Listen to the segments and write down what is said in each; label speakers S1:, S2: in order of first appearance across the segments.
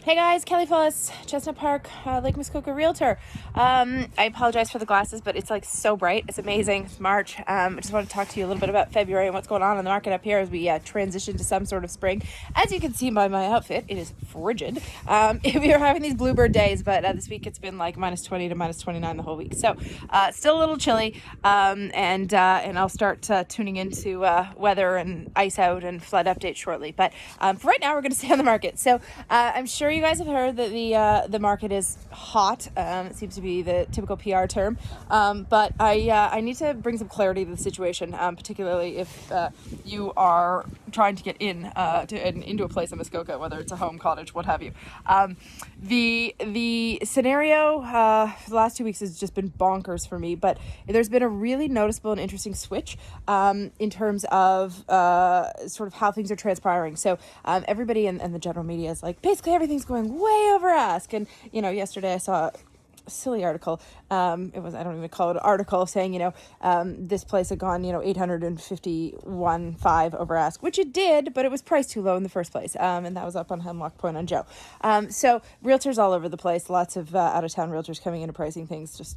S1: Hey guys, Kelly Phyllis, Chestnut Park, Lake Muskoka Realtor. I apologize for the glasses, but it's like so bright. It's amazing. It's March. I just want to talk to you a little bit about February and what's going on in the market up here as we transition to some sort of spring. As you can see by my outfit, it is frigid. We are having these bluebird days, but this week it's been like minus 20 to minus 29 the whole week. So still a little chilly, and I'll start tuning into weather and ice out and flood updates shortly. But for right now, we're going to stay on the market. So I'm sure you guys have heard that the market is hot. It seems to be the typical PR term, but I need to bring some clarity to the situation, particularly if you are trying to get into a place in Muskoka, whether it's a home, cottage, what have you. The scenario for the last 2 weeks has just been bonkers for me, but there's been a really noticeable and interesting switch in terms of sort of how things are transpiring. So everybody in the general media is like, basically everything's going way over ask. And, yesterday I saw a silly article. I don't even call it an article, saying, this place had gone, 851.5 over ask, which it did, but it was priced too low in the first place. And that was up on Hemlock Point on Joe. So realtors all over the place, lots of out-of-town realtors coming into pricing things just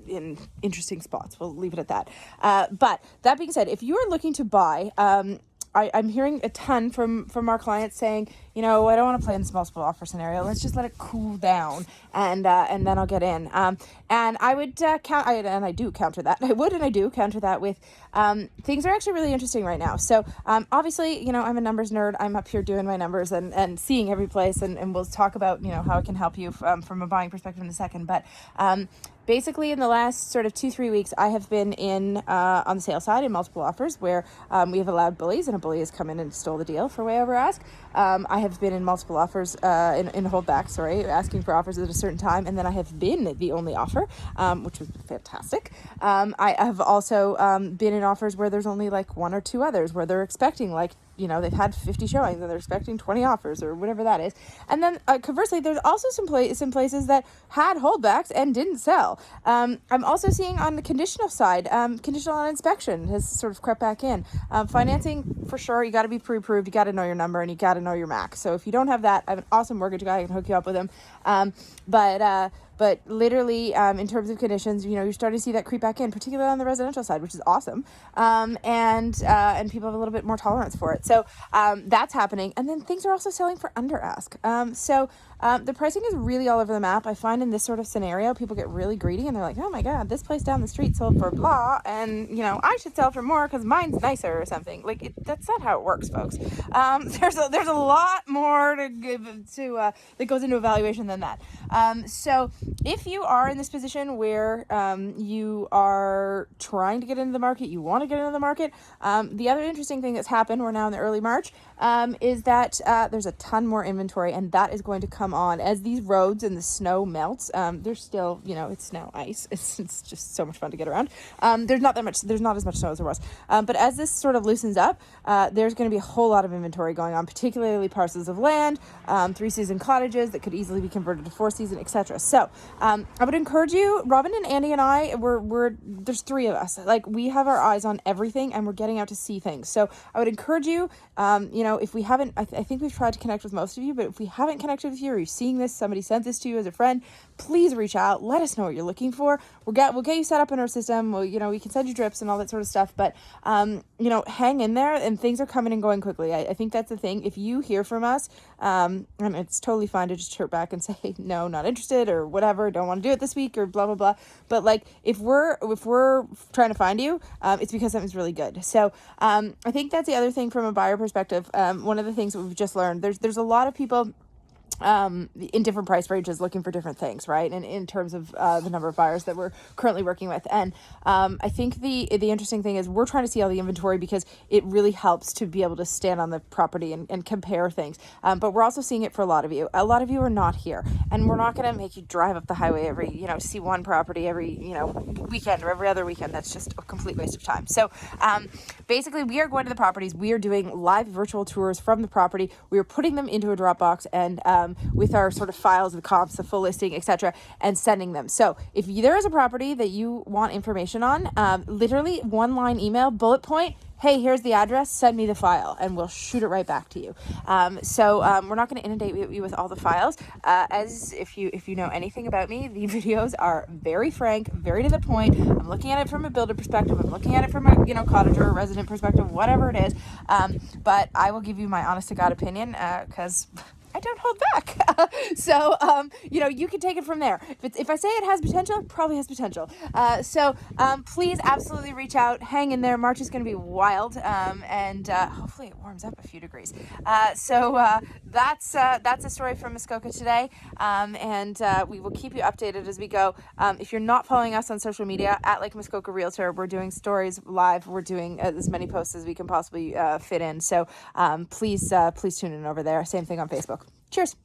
S1: in interesting spots. We'll leave it at that. But that being said, if you are looking to buy, I'm hearing a ton from our clients saying, I don't want to play in this multiple offer scenario. Let's just let it cool down, and then I'll get in. And I would I do counter that. I do counter that with things are actually really interesting right now. So obviously, I'm a numbers nerd. I'm up here doing my numbers and seeing every place, and we'll talk about how it can help you from a buying perspective in a second. But basically, in the last sort of 2-3 weeks, I have been in on the sales side in multiple offers where we have allowed bullies, and a bully has come in and stole the deal for way over ask. I have been in multiple offers in holdback, asking for offers at a certain time, and then I have been the only offer, which was fantastic. I have also been in offers where there's only like one or two others, where they're expecting they've had 50 showings and they're expecting 20 offers or whatever that is. And then conversely, there's also some places that had holdbacks and didn't sell. I'm also seeing on the conditional side, conditional on inspection has sort of crept back in. Financing, for sure, you got to be pre-approved, you got to know your number, and you got to know your max. So if you don't have that, I have an awesome mortgage guy. I can hook you up with him. But literally, in terms of conditions, you're starting to see that creep back in, particularly on the residential side, which is awesome. And people have a little bit more tolerance for it. So that's happening. And then things are also selling for under ask. So the pricing is really all over the map. I find in this sort of scenario, people get really greedy and they're like, oh my God, this place down the street sold for blah. And, I should sell for more because mine's nicer or something. That's not how it works, folks. There's a lot more that goes into evaluation than that. So if you are in this position where you are trying to get into the market, you want to get into the market, the other interesting thing that's happened, we're now in the early March, is that there's a ton more inventory, and that is going to come on as these roads and the snow melts. There's still, it's now ice. It's just so much fun to get around. There's not as much snow as there was. But as this sort of loosens up, there's going to be a whole lot of inventory going on, particularly parcels of land, 3-season cottages that could easily be converted to 4-season, etc. So I would encourage you, Robin and Andy and I, there's 3 of us. We have our eyes on everything, and we're getting out to see things. So I would encourage you, if we haven't, I think we've tried to connect with most of you, but if we haven't connected with you, or you're seeing this, somebody sent this to you as a friend, please reach out. Let us know what you're looking for. We'll get you set up in our system. We can send you drips and all that sort of stuff, but hang in there, and things are coming and going quickly. I think that's the thing. If you hear from us, and it's totally fine to just chirp back and say, no, not interested, or whatever, don't want to do it this week, or blah, blah, blah. But if we're trying to find you, it's because something's really good. So I think that's the other thing from a buyer perspective. One of the things that we've just learned, there's a lot of people in different price ranges looking for different things, right? And in terms of the number of buyers that we're currently working with. And I think the interesting thing is we're trying to see all the inventory because it really helps to be able to stand on the property and compare things. But we're also seeing it for a lot of you. A lot of you are not here, and we're not going to make you drive up the highway every, see one property every, weekend or every other weekend. That's just a complete waste of time. So basically, we are going to the properties. We are doing live virtual tours from the property. We are putting them into a Dropbox, and with our sort of files, the comps, the full listing, etc., and sending them. So if there is a property that you want information on, literally one line email, bullet point, hey, here's the address, send me the file, and we'll shoot it right back to you. So we're not going to inundate you with all the files. As if you know anything about me, the videos are very frank, very to the point. I'm looking at it from a builder perspective. I'm looking at it from a cottager or resident perspective, whatever it is. But I will give you my honest to God opinion because I don't hold back. So, you can take it from there. If I say it has potential, it probably has potential. So please absolutely reach out. Hang in there. March is going to be wild. And hopefully it warms up a few degrees. So that's a story from Muskoka today. And we will keep you updated as we go. If you're not following us on social media, at Lake Muskoka Realtor, we're doing stories live. We're doing as many posts as we can possibly fit in. So please tune in over there. Same thing on Facebook. Cheers.